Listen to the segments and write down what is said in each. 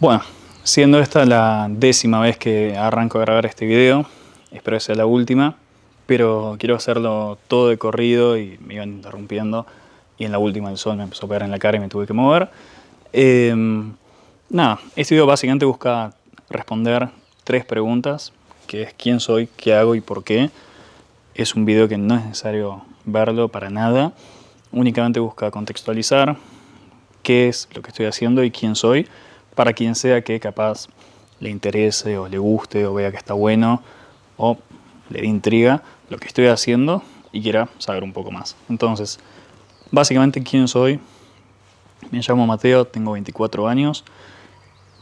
Bueno, siendo esta la 10ª vez que arranco a grabar este video, espero que sea la última, pero quiero hacerlo todo de corrido y me iban interrumpiendo y en la última el sol me empezó a pegar en la cara y me tuve que mover. Eh, Nada, este video básicamente busca responder 3 preguntas, que es quién soy, qué hago y por qué. Es un video que no es necesario verlo para nada, únicamente busca contextualizar qué es lo que estoy haciendo y quién soy, para quien sea que capaz le interese o le guste o vea que está bueno o le dé intriga lo que estoy haciendo y quiera saber un poco más. Entonces, básicamente, ¿quién soy? Me llamo Mateo, tengo 24 años,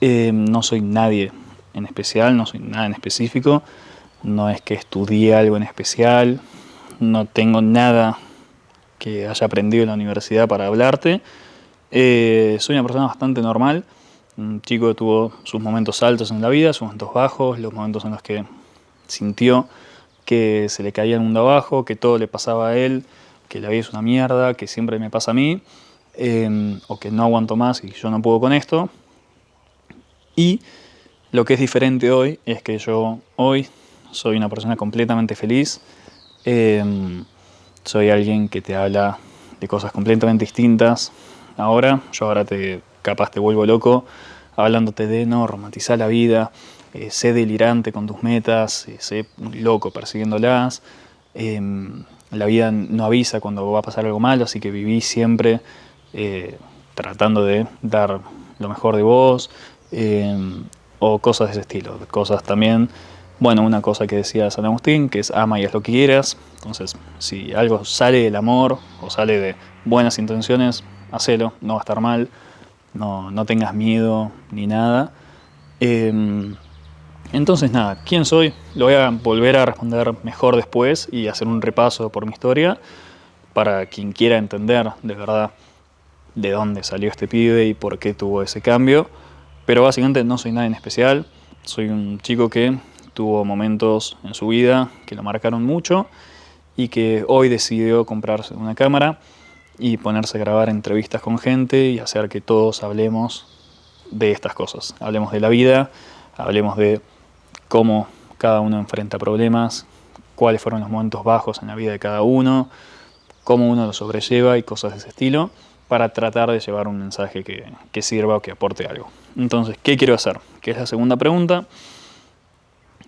no soy nadie en especial, no soy nada en específico, no es que estudié algo en especial, no tengo nada que haya aprendido en la universidad para hablarte. Soy una persona bastante normal, un chico que tuvo sus momentos altos en la vida, sus momentos bajos, los momentos en los que sintió que se le caía el mundo abajo, que todo le pasaba a él, que la vida es una mierda, que siempre me pasa a mí, o que no aguanto más y yo no puedo con esto. Y lo que es diferente hoy es que yo hoy soy una persona completamente feliz, soy alguien que te habla de cosas completamente distintas. Yo ahora capaz te vuelvo loco hablándote de no romantizar la vida, sé delirante con tus metas, sé loco persiguiéndolas. La vida no avisa cuando va a pasar algo malo, así que viví siempre tratando de dar lo mejor de vos, o cosas de ese estilo, cosas también. Bueno, una cosa que decía San Agustín, que es ama y haz lo que quieras. Entonces, si algo sale del amor o sale de buenas intenciones, hacelo, no va a estar mal, no tengas miedo ni nada. Entonces nada, ¿quién soy? Lo voy a volver a responder mejor después y hacer un repaso por mi historia para quien quiera entender de verdad de dónde salió este pibe y por qué tuvo ese cambio. Pero básicamente no soy nadie en especial, soy un chico que tuvo momentos en su vida que lo marcaron mucho y que hoy decidió comprarse una cámara y ponerse a grabar entrevistas con gente y hacer que todos hablemos de estas cosas. Hablemos de la vida, hablemos de cómo cada uno enfrenta problemas, cuáles fueron los momentos bajos en la vida de cada uno, cómo uno lo sobrelleva y cosas de ese estilo, para tratar de llevar un mensaje que sirva o que aporte algo. Entonces, ¿qué quiero hacer? Que es la segunda pregunta.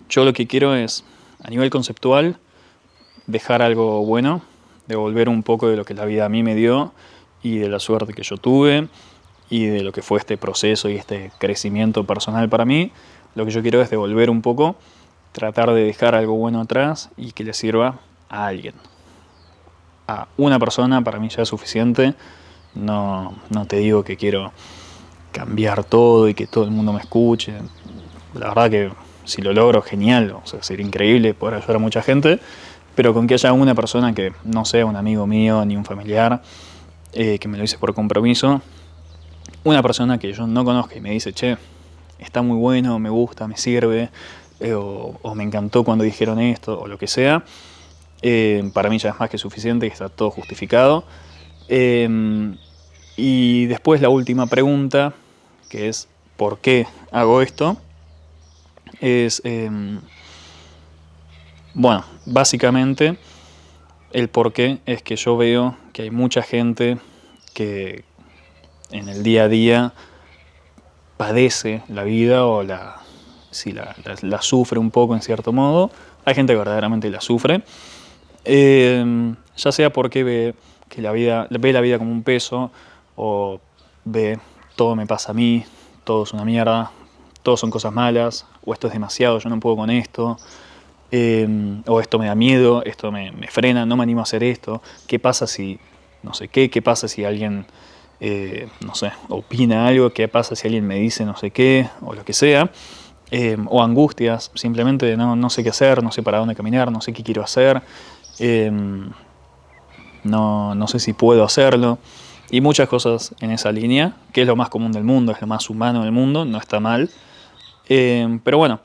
Yo lo que quiero es, a nivel conceptual, dejar algo bueno, devolver un poco de lo que la vida a mí me dio y de la suerte que yo tuve y de lo que fue este proceso y este crecimiento personal para mí. Lo que yo quiero es devolver un poco, tratar de dejar algo bueno atrás y que le sirva a alguien. A una persona para mí ya es suficiente. No te digo que quiero cambiar todo y que todo el mundo me escuche. La verdad que si lo logro, genial. O sea, sería increíble poder ayudar a mucha gente. Pero con que haya una persona que no sea un amigo mío ni un familiar, que me lo dice por compromiso, una persona que yo no conozca y me dice, che, está muy bueno, me gusta, me sirve, o me encantó cuando dijeron esto, o lo que sea, para mí ya es más que suficiente y está todo justificado. Y después la última pregunta, que es ¿por qué hago esto? Es, bueno, básicamente el por qué es que yo veo que hay mucha gente que en el día a día padece la vida o sí, la sufre un poco en cierto modo. Hay gente que verdaderamente la sufre, ya sea porque ve la vida como un peso, o ve todo me pasa a mí, todo es una mierda, todo son cosas malas, o esto es demasiado, yo no puedo con esto, o esto me da miedo, esto me frena, no me animo a hacer esto, qué pasa si no sé qué pasa si alguien, no sé, opina algo, qué pasa si alguien me dice no sé qué, o lo que sea. O angustias, simplemente de no sé qué hacer, no sé para dónde caminar, no sé qué quiero hacer, eh, no sé si puedo hacerlo, y muchas cosas en esa línea, que es lo más común del mundo, es lo más humano del mundo, no está mal. Pero bueno,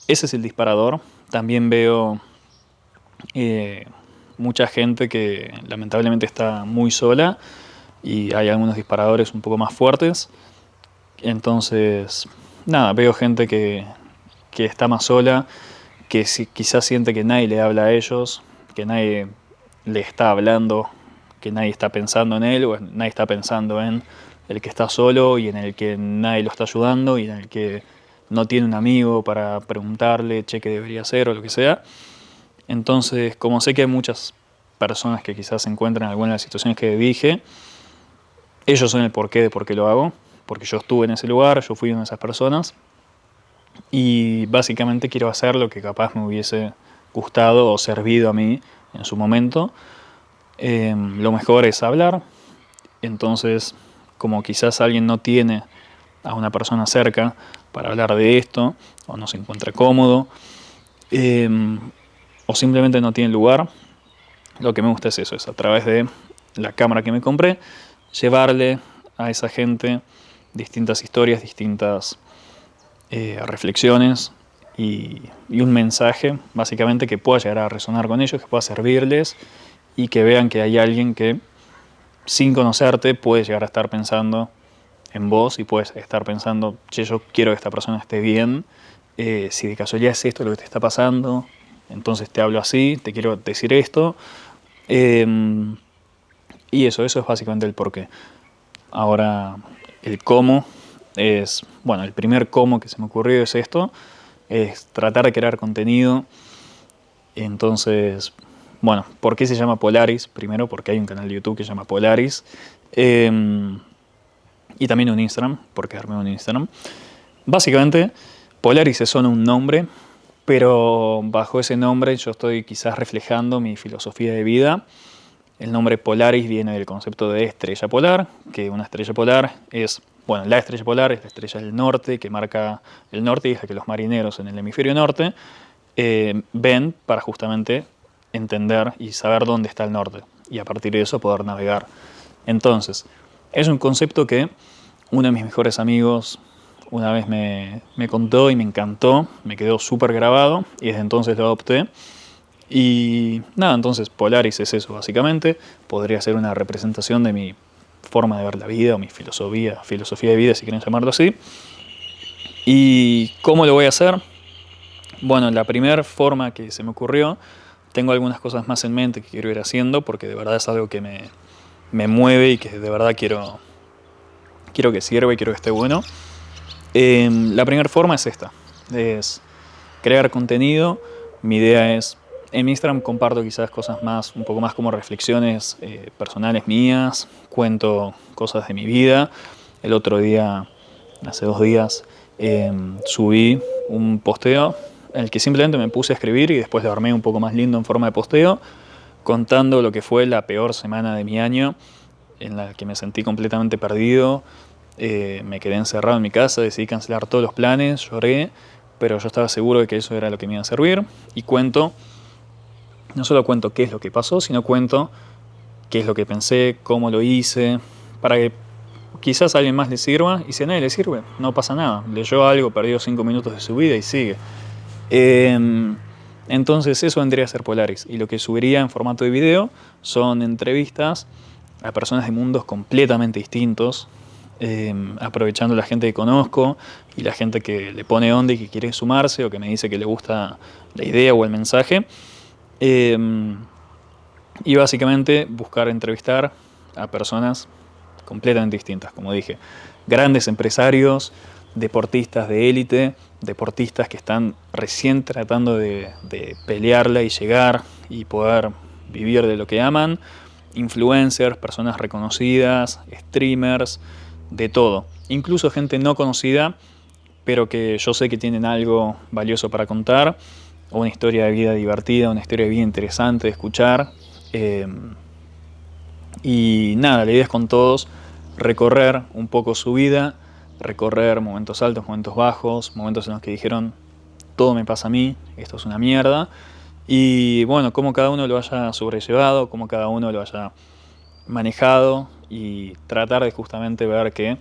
ese es el disparador. También veo eh, mucha gente que lamentablemente está muy sola y hay algunos disparadores un poco más fuertes Entonces, nada, veo gente que está más sola, que quizás siente que nadie le habla a ellos, que nadie le está hablando, que nadie está pensando en él, o nadie está pensando en el que está solo y en el que nadie lo está ayudando y en el que no tiene un amigo para preguntarle, che, qué debería hacer o lo que sea. Entonces, como sé que hay muchas personas que quizás se encuentran en alguna de las situaciones que dije, ellos son el porqué de por qué lo hago, porque yo estuve en ese lugar, yo fui una de esas personas y básicamente quiero hacer lo que capaz me hubiese gustado o servido a mí en su momento. Lo mejor es hablar, entonces como quizás alguien no tiene a una persona cerca para hablar de esto, o no se encuentra cómodo, eh, o simplemente no tiene lugar, lo que me gusta es eso, es a través de la cámara que me compré, llevarle a esa gente distintas historias, distintas reflexiones y un mensaje básicamente que pueda llegar a resonar con ellos, que pueda servirles y que vean que hay alguien que sin conocerte puede llegar a estar pensando en vos y puedes estar pensando, che, yo quiero que esta persona esté bien, si de casualidad es esto lo que te está pasando, entonces te hablo así, te quiero decir esto. Eh, y eso es básicamente el porqué. Ahora, el cómo es, bueno, el primer cómo que se me ocurrió es esto, es tratar de crear contenido. Entonces, bueno, ¿por qué se llama Polaris? Primero, porque hay un canal de YouTube que se llama Polaris. Eh, y también un Instagram, porque armé un Instagram. Básicamente, Polaris es solo un nombre, pero bajo ese nombre yo estoy quizás reflejando mi filosofía de vida. El nombre Polaris viene del concepto de estrella polar, que una estrella polar es, bueno, la estrella polar es la estrella del norte, que marca el norte y es la que los marineros en el hemisferio norte ven para justamente entender y saber dónde está el norte y a partir de eso poder navegar. Entonces, es un concepto que uno de mis mejores amigos una vez me contó y me encantó, me quedó súper grabado y desde entonces lo adopté. Y nada, entonces Polaris es eso básicamente, podría ser una representación de mi forma de ver la vida o mi filosofía de vida si quieren llamarlo así. ¿Y cómo lo voy a hacer? Bueno, la primera forma que se me ocurrió, tengo algunas cosas más en mente que quiero ir haciendo porque de verdad es algo que me mueve y que de verdad quiero que sirva y quiero que esté bueno. La primera forma es esta, es crear contenido. Mi idea es, en mi Instagram comparto quizás cosas más, un poco más como reflexiones personales mías, cuento cosas de mi vida. El otro día, hace 2 días, subí un posteo en el que simplemente me puse a escribir y después lo armé un poco más lindo en forma de posteo, contando lo que fue la peor semana de mi año, en la que me sentí completamente perdido, me quedé encerrado en mi casa, decidí cancelar todos los planes, lloré, pero yo estaba seguro de que eso era lo que me iba a servir y cuento, no solo cuento qué es lo que pasó, sino cuento qué es lo que pensé, cómo lo hice, para que quizás a alguien más le sirva y si a nadie le sirve, no pasa nada, leyó algo, perdió 5 minutos de su vida y sigue. Entonces eso vendría a ser Polaris y lo que subiría en formato de video son entrevistas a personas de mundos completamente distintos, aprovechando la gente que conozco y la gente que le pone onda y que quiere sumarse o que me dice que le gusta la idea o el mensaje. Eh, y básicamente buscar entrevistar a personas completamente distintas, como dije, grandes empresarios, deportistas de élite, deportistas que están recién tratando de pelearla y llegar y poder vivir de lo que aman, influencers, personas reconocidas, streamers, de todo. Incluso gente no conocida, pero que yo sé que tienen algo valioso para contar, o una historia de vida divertida, una historia de vida interesante de escuchar. Eh, y nada, la idea es con todos recorrer un poco su vida, recorrer momentos altos, momentos bajos, momentos en los que dijeron, todo me pasa a mí, esto es una mierda. Y bueno, cómo cada uno lo haya sobrellevado, cómo cada uno lo haya manejado y tratar de justamente ver que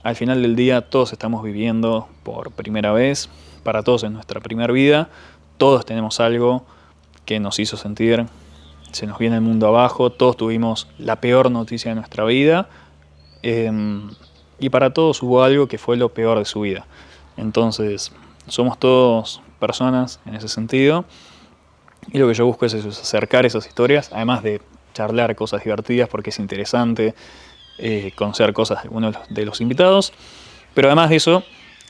al final del día todos estamos viviendo por primera vez, para todos en nuestra primera vida, todos tenemos algo que nos hizo sentir, se nos viene el mundo abajo, todos tuvimos la peor noticia de nuestra vida, eh, y para todos hubo algo que fue lo peor de su vida. Entonces, somos todos personas en ese sentido, y lo que yo busco es eso, es acercar esas historias, además de charlar cosas divertidas porque es interesante conocer cosas de algunos de los invitados, pero además de eso,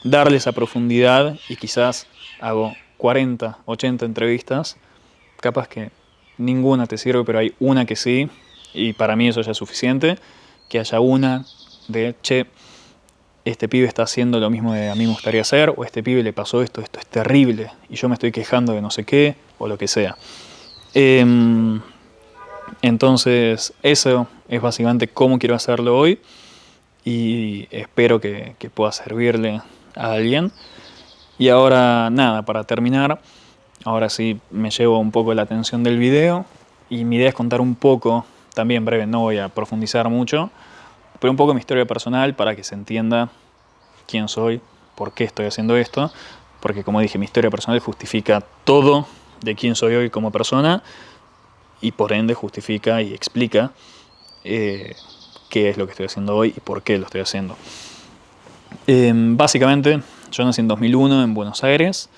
darle esa profundidad y quizás hago 40, 80 entrevistas, capaz que ninguna te sirve, pero hay una que sí, y para mí eso ya es suficiente, que haya una de, che, este pibe está haciendo lo mismo que a mí me gustaría hacer, o este pibe le pasó esto, esto es terrible, y yo me estoy quejando de no sé qué, o lo que sea. Entonces, eso es básicamente cómo quiero hacerlo hoy, y espero que pueda servirle a alguien. Y ahora, nada, para terminar, ahora sí me llevo un poco la atención del video, y mi idea es contar un poco, también breve, no voy a profundizar mucho, pero un poco mi historia personal para que se entienda quién soy, por qué estoy haciendo esto, porque como dije, mi historia personal justifica todo de quién soy hoy como persona y por ende justifica y explica qué es lo que estoy haciendo hoy y por qué lo estoy haciendo. Básicamente, yo nací en 2001 en Buenos Aires.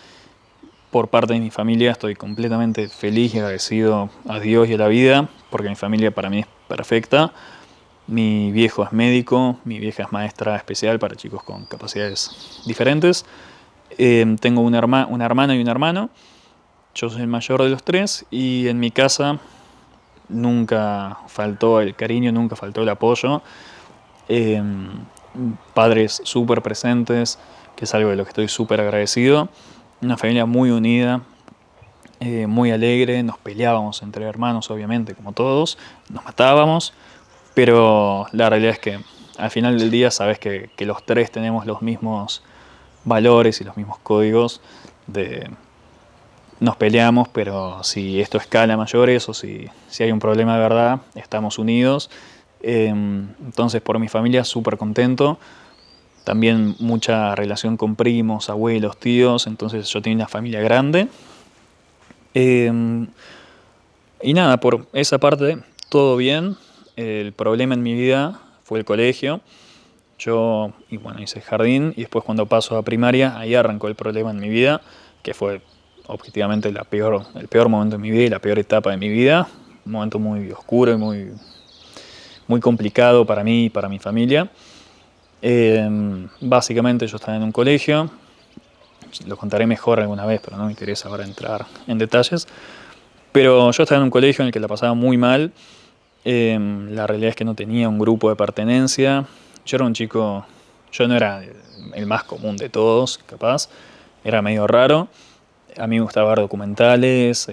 Por parte de mi familia estoy completamente feliz y agradecido a Dios y a la vida, porque mi familia para mí es perfecta. Mi viejo es médico, mi vieja es maestra especial para chicos con capacidades diferentes. Tengo una hermana y un hermano. Yo soy el mayor de los tres y en mi casa nunca faltó el cariño, nunca faltó el apoyo. Eh, Padres súper presentes, que es algo de lo que estoy súper agradecido. Una familia muy unida, muy alegre. Nos peleábamos entre hermanos, obviamente, como todos. Nos matábamos. Pero la realidad es que al final del día sabes que los tres tenemos los mismos valores y los mismos códigos de nos peleamos, pero si esto escala a mayores o si hay un problema de verdad, estamos unidos. Entonces por mi familia súper contento. También mucha relación con primos, abuelos, tíos. Entonces yo tenía una familia grande. Y nada, por esa parte todo bien. El problema en mi vida fue el colegio. Yo hice jardín y después cuando paso a primaria, ahí arrancó el problema en mi vida, que fue objetivamente el peor momento de mi vida y la peor etapa de mi vida. Un momento muy oscuro y muy complicado para mí y para mi familia. Básicamente yo estaba en un colegio, lo contaré mejor alguna vez, pero no me interesa ahora entrar en detalles. Pero yo estaba en un colegio en el que la pasaba muy mal. La realidad es que no tenía un grupo de pertenencia. Yo era un chico, yo no era el más común de todos, capaz. Era medio raro. A mí me gustaba ver documentales,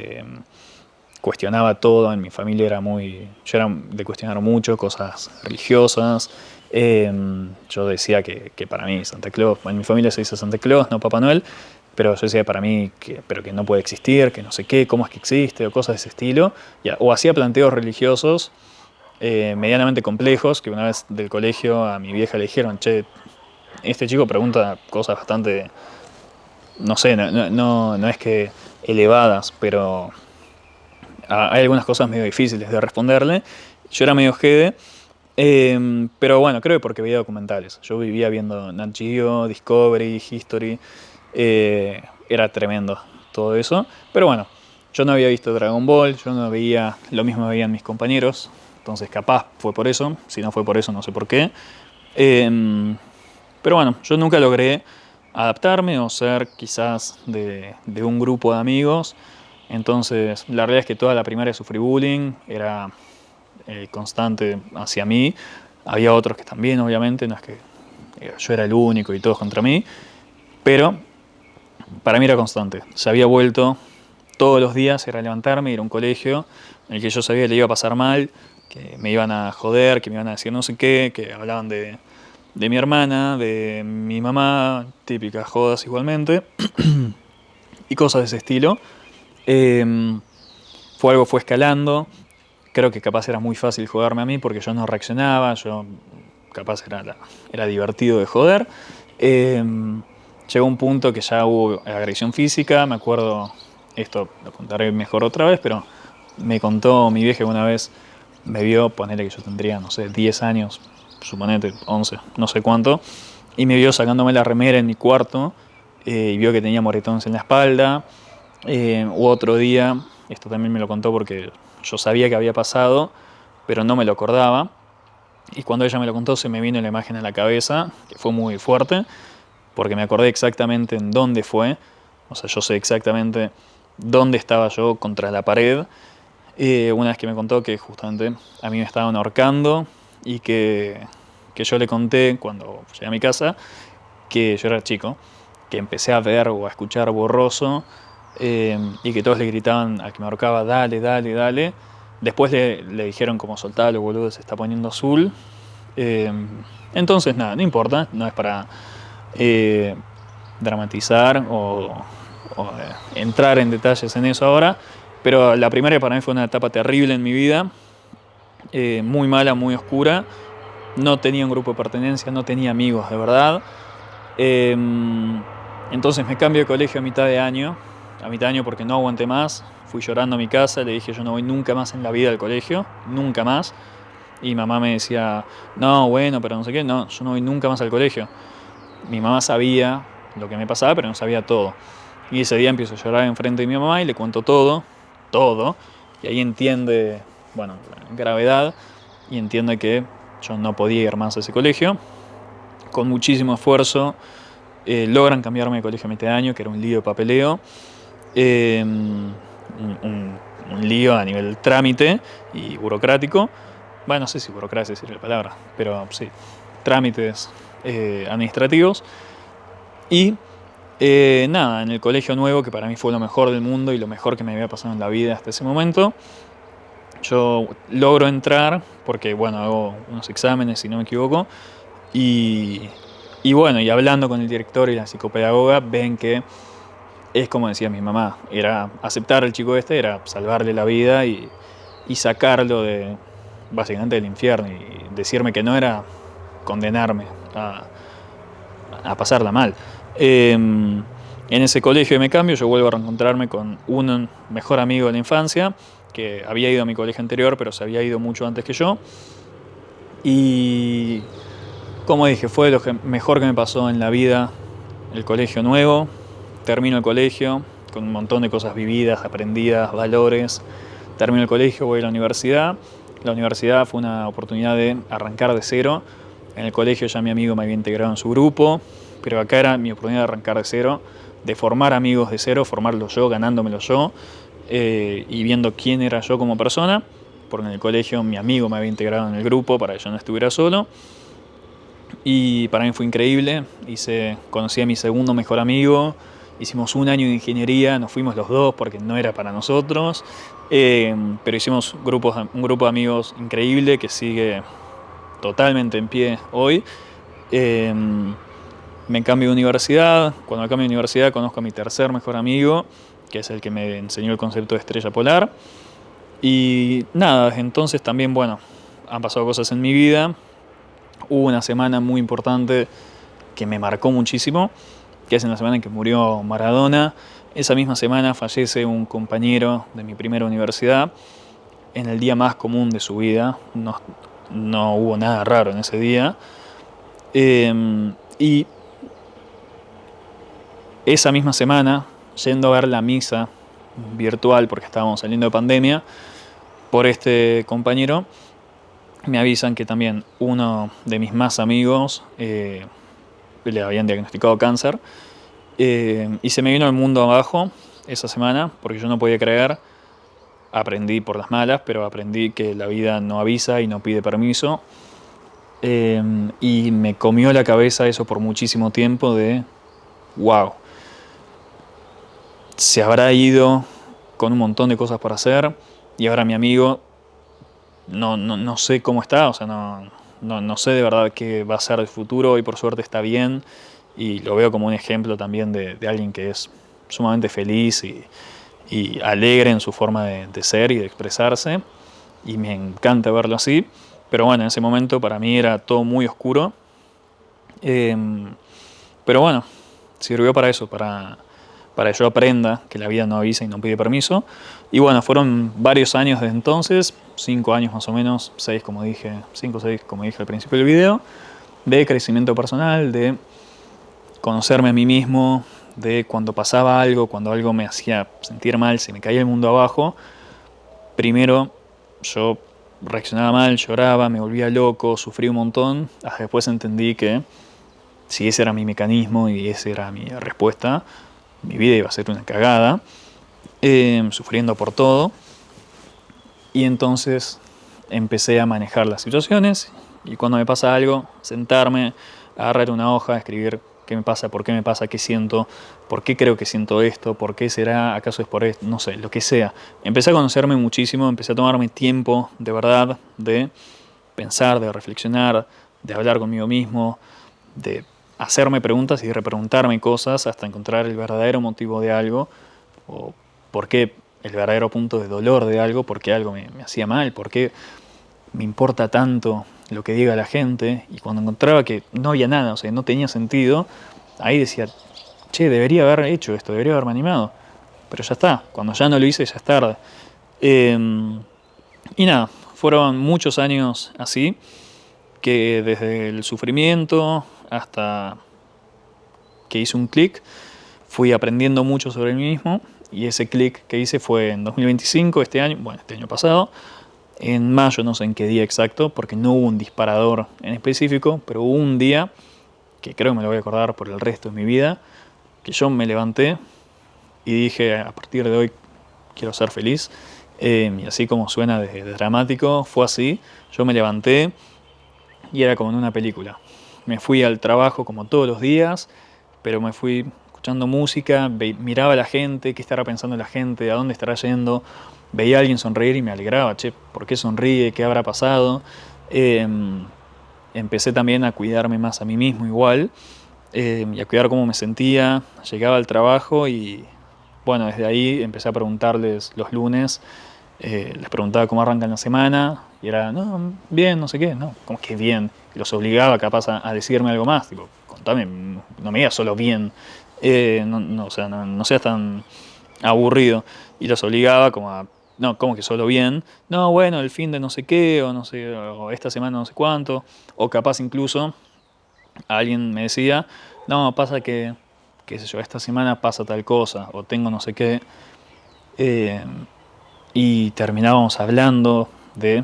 cuestionaba todo. En mi familia yo era de cuestionar mucho, cosas religiosas. Yo decía que para mí Santa Claus, en mi familia se dice Santa Claus, no Papá Noel, pero yo decía para mí pero que no puede existir, que no sé qué, cómo es que existe, o cosas de ese estilo. O hacía planteos religiosos medianamente complejos, que una vez del colegio a mi vieja le dijeron, che, este chico pregunta cosas bastante, no sé, no es que elevadas, pero hay algunas cosas medio difíciles de responderle. Yo era medio jede, pero bueno, creo que porque veía documentales. Yo vivía viendo Nat Geo, Discovery, History, era tremendo todo eso. Pero bueno, yo no había visto Dragon Ball, yo no veía lo mismo que veían mis compañeros, entonces capaz fue por eso, si no fue por eso no sé por qué. Pero bueno, yo nunca logré adaptarme o ser quizás de un grupo de amigos. Entonces la realidad es que toda la primaria sufrí bullying, era constante hacia mí. Había otros que también, obviamente, no es que yo era el único y todos contra mí, pero para mí era constante. Se había vuelto todos los días, era levantarme, ir a un colegio en el que yo sabía que le iba a pasar mal, que me iban a joder, que me iban a decir no sé qué, que hablaban de mi hermana, de mi mamá, típicas jodas igualmente, y cosas de ese estilo. Fue escalando. Creo que capaz era muy fácil joderme a mí porque yo no reaccionaba, yo capaz era divertido de joder. Llegó un punto que ya hubo agresión física, me acuerdo, esto lo contaré mejor otra vez, pero me contó mi vieja que una vez me vio, ponele que yo tendría, no sé, 10 años, suponete 11, no sé cuánto, y me vio sacándome la remera en mi cuarto, y vio que tenía moretones en la espalda. U otro día, esto también me lo contó porque yo sabía que había pasado, pero no me lo acordaba. Y cuando ella me lo contó se me vino la imagen a la cabeza, que fue muy fuerte, porque me acordé exactamente en dónde fue. O sea, yo sé exactamente dónde estaba yo contra la pared. Una vez que me contó que justamente a mí me estaban ahorcando y que yo le conté cuando llegué a mi casa que yo era chico, que empecé a ver o a escuchar borroso, y que todos le gritaban al que me ahorcaba, dale, dale, dale. Después le dijeron como soltalo, boludo, se está poniendo azul. Eh, entonces nada, no importa, no es para eh, dramatizar o entrar en detalles en eso ahora, pero la primaria para mí fue una etapa terrible en mi vida, muy mala, muy oscura. No tenía un grupo de pertenencia, no tenía amigos de verdad. Eh, entonces me cambio de colegio a mitad de año porque no aguanté más. Fui llorando a mi casa, le dije yo no voy nunca más en la vida al colegio, nunca más. Y mamá me decía, no, bueno, pero no sé qué, no, yo no voy nunca más al colegio. Mi mamá sabía lo que me pasaba, pero no sabía todo. Y ese día empiezo a llorar enfrente de mi mamá y le cuento todo, todo. Y ahí entiende, bueno, la gravedad y entiende que yo no podía ir más a ese colegio. Con muchísimo esfuerzo logran cambiarme de colegio a mitad de año, que era un lío de papeleo. Un lío a nivel trámite y burocrático. Bueno, no sé si burocracia sería la palabra, pero sí, trámites administrativos. Y nada, en el colegio nuevo, que para mí fue lo mejor del mundo y lo mejor que me había pasado en la vida hasta ese momento, yo logro entrar porque, bueno, hago unos exámenes, si no me equivoco, y, y bueno, y hablando con el director y la psicopedagoga, ven que es como decía mi mamá, era aceptar al chico este, era salvarle la vida y sacarlo de, básicamente del infierno, y decirme que no era condenarme a pasarla mal. En ese colegio me cambio, yo vuelvo a reencontrarme con un mejor amigo de la infancia, que había ido a mi colegio anterior, pero se había ido mucho antes que yo. Y como dije, fue lo mejor que me pasó en la vida, el colegio nuevo. Termino el colegio con un montón de cosas vividas, aprendidas, valores. Termino el colegio, voy a la universidad. La universidad fue una oportunidad de arrancar de cero. En el colegio ya mi amigo me había integrado en su grupo, pero acá era mi oportunidad de arrancar de cero, de formar amigos de cero, formarlos yo, ganándomelo yo, y viendo quién era yo como persona, porque en el colegio mi amigo me había integrado en el grupo para que yo no estuviera solo. Y para mí fue increíble. Conocí a mi segundo mejor amigo. Hicimos un año de ingeniería, nos fuimos los dos porque no era para nosotros. Pero hicimos un grupo de amigos increíble que sigue totalmente en pie hoy. Eh, Me cambio de universidad. Cuando me cambio de universidad conozco a mi tercer mejor amigo, que es el que me enseñó el concepto de estrella polar. Y nada, desde entonces también, bueno, han pasado cosas en mi vida. Hubo una semana muy importante que me marcó muchísimo, que es en la semana en que murió Maradona. Esa misma semana fallece un compañero de mi primera universidad, en el día más común de su vida. No, no hubo nada raro en ese día. Y esa misma semana, yendo a ver la misa virtual, porque estábamos saliendo de pandemia, por este compañero, me avisan que también uno de mis más amigos le habían diagnosticado cáncer. Y se me vino el mundo abajo esa semana, porque yo no podía creer. Aprendí por las malas, pero aprendí que la vida no avisa y no pide permiso. Y me comió la cabeza eso por muchísimo tiempo de, wow, se habrá ido con un montón de cosas para hacer y ahora mi amigo no sé cómo está, o sea, no sé de verdad qué va a ser el futuro. Hoy por suerte está bien y lo veo como un ejemplo también de alguien que es sumamente feliz y alegre en su forma de ser y de expresarse, y me encanta verlo así. Pero bueno, en ese momento para mí era todo muy oscuro. Eh, pero bueno, sirvió para eso, para que yo aprenda que la vida no avisa y no pide permiso. Y bueno, fueron varios años desde entonces, 5 años más o menos, 6 como dije, 5 o 6 como dije al principio del video, de crecimiento personal, de conocerme a mí mismo, de cuando pasaba algo, cuando algo me hacía sentir mal, se me caía el mundo abajo. Primero yo reaccionaba mal, lloraba, me volvía loco, sufrí un montón, hasta después entendí que si ese era mi mecanismo y esa era mi respuesta, mi vida iba a ser una cagada, sufriendo por todo. Y entonces empecé a manejar las situaciones y cuando me pasa algo, sentarme, agarrar una hoja, escribir qué me pasa, por qué me pasa, qué siento, por qué creo que siento esto, por qué será, acaso es por esto, no sé, lo que sea. Empecé a conocerme muchísimo, empecé a tomarme tiempo de verdad de pensar, de reflexionar, de hablar conmigo mismo, de hacerme preguntas y de repreguntarme cosas hasta encontrar el verdadero motivo de algo o por qué el verdadero punto de dolor de algo, por qué algo me hacía mal, por qué me importa tanto lo que diga la gente. Y cuando encontraba que no había nada, o sea, no tenía sentido, ahí decía, che, debería haber hecho esto, debería haberme animado. Pero ya está, cuando ya no lo hice ya es tarde. Y nada, fueron muchos años así, que desde el sufrimiento hasta que hice un clic, fui aprendiendo mucho sobre mí mismo y ese clic que hice fue en 2025, este año, bueno, este año pasado, en mayo, no sé en qué día exacto, porque no hubo un disparador en específico, pero hubo un día, que creo que me lo voy a acordar por el resto de mi vida, que yo me levanté y dije, a partir de hoy quiero ser feliz. Y así como suena de dramático, fue así. Yo me levanté y era como en una película. Me fui al trabajo como todos los días, pero me fui escuchando música, miraba a la gente, qué estará pensando la gente, a dónde estará yendo. Veía a alguien sonreír y me alegraba, che, ¿por qué sonríe? ¿Qué habrá pasado? Eh, Empecé también a cuidarme más a mí mismo igual, y a cuidar cómo me sentía. Llegaba al trabajo y bueno, desde ahí empecé a preguntarles los lunes, les preguntaba cómo arrancan la semana y era, no, bien, no sé qué, no, como que bien. Y los obligaba capaz a decirme algo más, tipo, contame, no me digas solo bien, o sea, no seas tan aburrido. Y los obligaba como a, no, como que solo bien, no, bueno, el fin de no sé qué, o no sé, o esta semana no sé cuánto, o capaz incluso alguien me decía, no, pasa que, qué sé yo, esta semana pasa tal cosa, o tengo no sé qué, eh, y terminábamos hablando de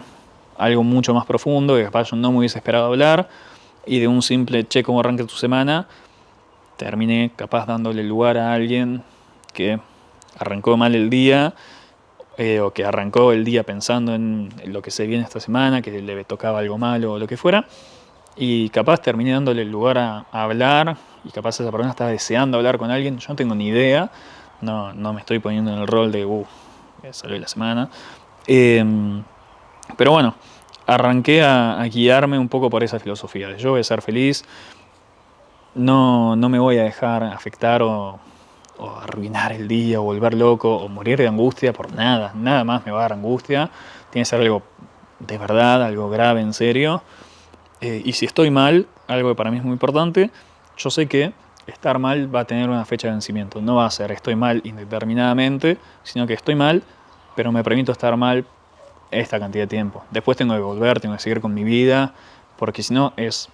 algo mucho más profundo, que capaz yo no me hubiese esperado hablar, y de un simple, che, ¿cómo arranca tu semana? Terminé capaz dándole lugar a alguien que arrancó mal el día, o que arrancó el día pensando en lo que se viene esta semana, que le tocaba algo malo o lo que fuera, y capaz terminé dándole lugar a hablar, y capaz esa persona estaba deseando hablar con alguien, yo no tengo ni idea, no me estoy poniendo en el rol de, salió la semana. Eh, pero bueno, arranqué a guiarme un poco por esa filosofía, de yo voy a ser feliz, no me voy a dejar afectar o arruinar el día, o volver loco, o morir de angustia por nada, nada más me va a dar angustia, tiene que ser algo de verdad, algo grave, en serio. Y si estoy mal, algo que para mí es muy importante, yo sé que estar mal va a tener una fecha de vencimiento. No va a ser estoy mal indeterminadamente, sino que estoy mal, pero me permito estar mal esta cantidad de tiempo. Después tengo que volver, tengo que seguir con mi vida, porque si no es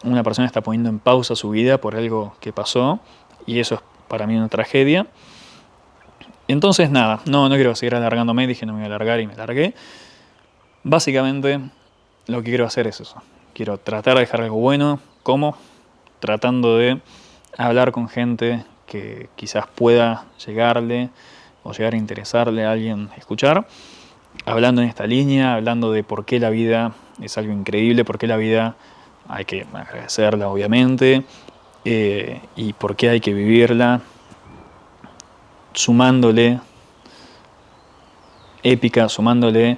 una persona que está poniendo en pausa su vida por algo que pasó, y eso es para mí una tragedia. Entonces nada, no quiero seguir alargándome, dije no me voy a alargar y me largué. Básicamente lo que quiero hacer es eso. Quiero tratar de dejar algo bueno. ¿Cómo? Tratando de hablar con gente que quizás pueda llegarle o llegar a interesarle a alguien escuchar. Hablando en esta línea, hablando de por qué la vida es algo increíble, por qué la vida hay que agradecerla obviamente, y por qué hay que vivirla sumándole épica, sumándole,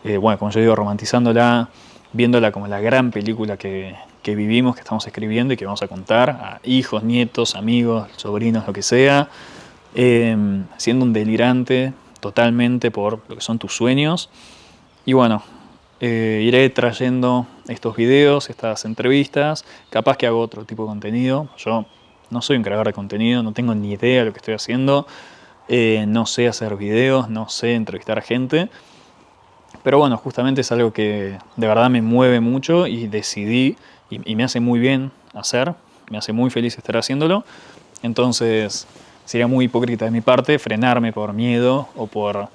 bueno, como yo digo, romantizándola, viéndola como la gran película que vivimos, que estamos escribiendo y que vamos a contar a hijos, nietos, amigos, sobrinos, lo que sea, siendo un delirante totalmente por lo que son tus sueños. Y bueno, iré trayendo estos videos, estas entrevistas, capaz que hago otro tipo de contenido. Yo no soy un creador de contenido, no tengo ni idea de lo que estoy haciendo, no sé hacer videos, no sé entrevistar a gente, Pero bueno, justamente es algo que de verdad me mueve mucho y decidí y me hace muy bien hacer, me hace muy feliz estar haciéndolo. Entonces sería muy hipócrita de mi parte frenarme por miedo o por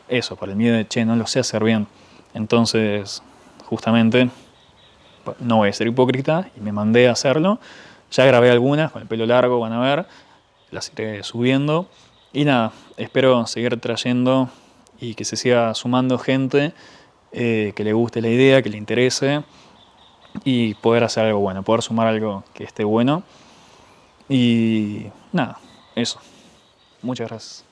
eso, por el miedo de, che, no lo sé hacer bien. Entonces, justamente, no voy a ser hipócrita y me mandé a hacerlo. Ya grabé algunas con el pelo largo, van a ver, las iré subiendo. Y nada, espero seguir trayendo y que se siga sumando gente que le guste la idea, que le interese y poder hacer algo bueno, poder sumar algo que esté bueno. Y nada, eso. Muchas gracias.